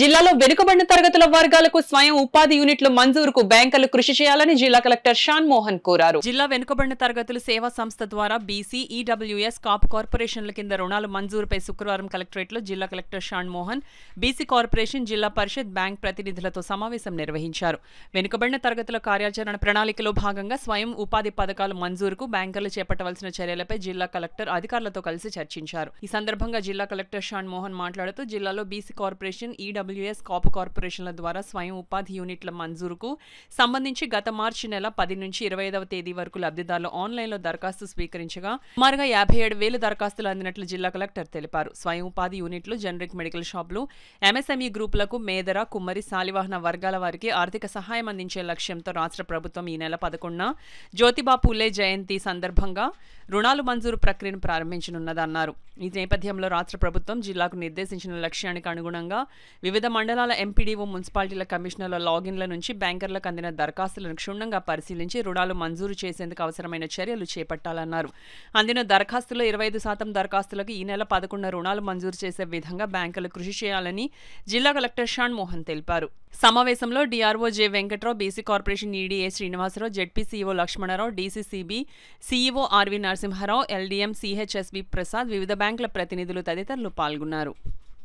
జిల్లాలో వెనుకబడిన తరగతుల వర్గాలకు స్వయం ఉపాధి యూనిట్లు మంజూరుకు బ్యాంకులు కృషి చేయాలని జిల్లా కలెక్టర్ షాన్ మోహన్ కోరారు. జిల్లా వెనుకబడిన తరగతుల సేవా సంస్థ ద్వారా బీసీ, ఈడబ్ల్యూఎస్, కాపు కార్పొరేషన్ల కింద రుణాలు మంజూరుపై శుక్రవారం కలెక్టరేట్లో జిల్లా collector Shan Mohan BC corporation, Zilla Parishad, bank ప్రతినిధులతో సమావేశం నిర్వహించారు. వెనుకబడిన తరగతుల కార్యాచరణ ప్రణాళికలో భాగంగా స్వయం ఉపాధి పథకాల మంజూరుకు బ్యాంకులు చేపట్టవలసిన చర్యలపై జిల్లా కలెక్టర్ అధికారులతో కలిసి చర్చించారు. ఈ సందర్భంగా జిల్లా కలెక్టర్ షాన్ మోహన్ మాట్లాడుతూ జిల్లాలో బీసీ కార్పొరేషన్, ఈడబ్ల్యూఎస్, కాపు కార్పొరేషన్ల ద్వారా స్వయం ఉపాధి యూనిట్ల మంజూరుకు సంబంధించి గత మార్చి నెల 10 నుంచి 25వ తేదీ వరకు లబ్ధిదారులు ఆన్లైన్లో దరఖాస్తు స్వీకరించగా సుమారుగా 57,000 దరఖాస్తులు అందినట్లు జిల్లా కలెక్టర్ తెలిపారు. స్వయం ఉపాధి యూనిట్లు జనరిక్ మెడికల్ షాపులు, ఎంఎస్ఎంఈ గ్రూపులకు మేదర, కుమ్మరి, శాలివాహన వర్గాల వారికి ఆర్థిక సహాయం అందించే లక్ష్యంతో రాష్ట్ర ప్రభుత్వం ఈ నెల 11న జ్యోతిబా పూలే జయంతి సందర్భంగా రుణాలు మంజూరు ప్రక్రియను ప్రారంభించనున్నదన్నారు. ఈ నేపథ్యంలో రాష్ట్ర ప్రభుత్వం జిల్లాకు నిర్దేశించిన లక్ష్యానికి అనుగుణంగా వివిధ మండలాల ఎంపీడీఓ, మున్సిపాలిటీల కమిషనర్ల లాగిన్ల నుంచి బ్యాంకర్లకు అందిన దరఖాస్తులను క్షుణ్ణంగా పరిశీలించి రుణాలు మంజూరు చేసేందుకు అవసరమైన చర్యలు చేపట్టాలన్నారు. అందిన దరఖాస్తులో 25% దరఖాస్తులకు ఈ నెల 11న రుణాలు మంజూరు చేసే విధంగా బ్యాంకులు కృషి చేయాలని జిల్లా కలెక్టర్ షాన్ మోహన్ తెలిపారు. సమావేశంలో DRO J Venkatrao, BC corporation EDA Srinivasarao, ZP CEO Lakshmanarao, DCCB CEO RV Narasimharao, LDM CHSB Prasad, వివిధ బ్యాంకుల ప్రతినిధులు తదితరులు పాల్గొన్నారు.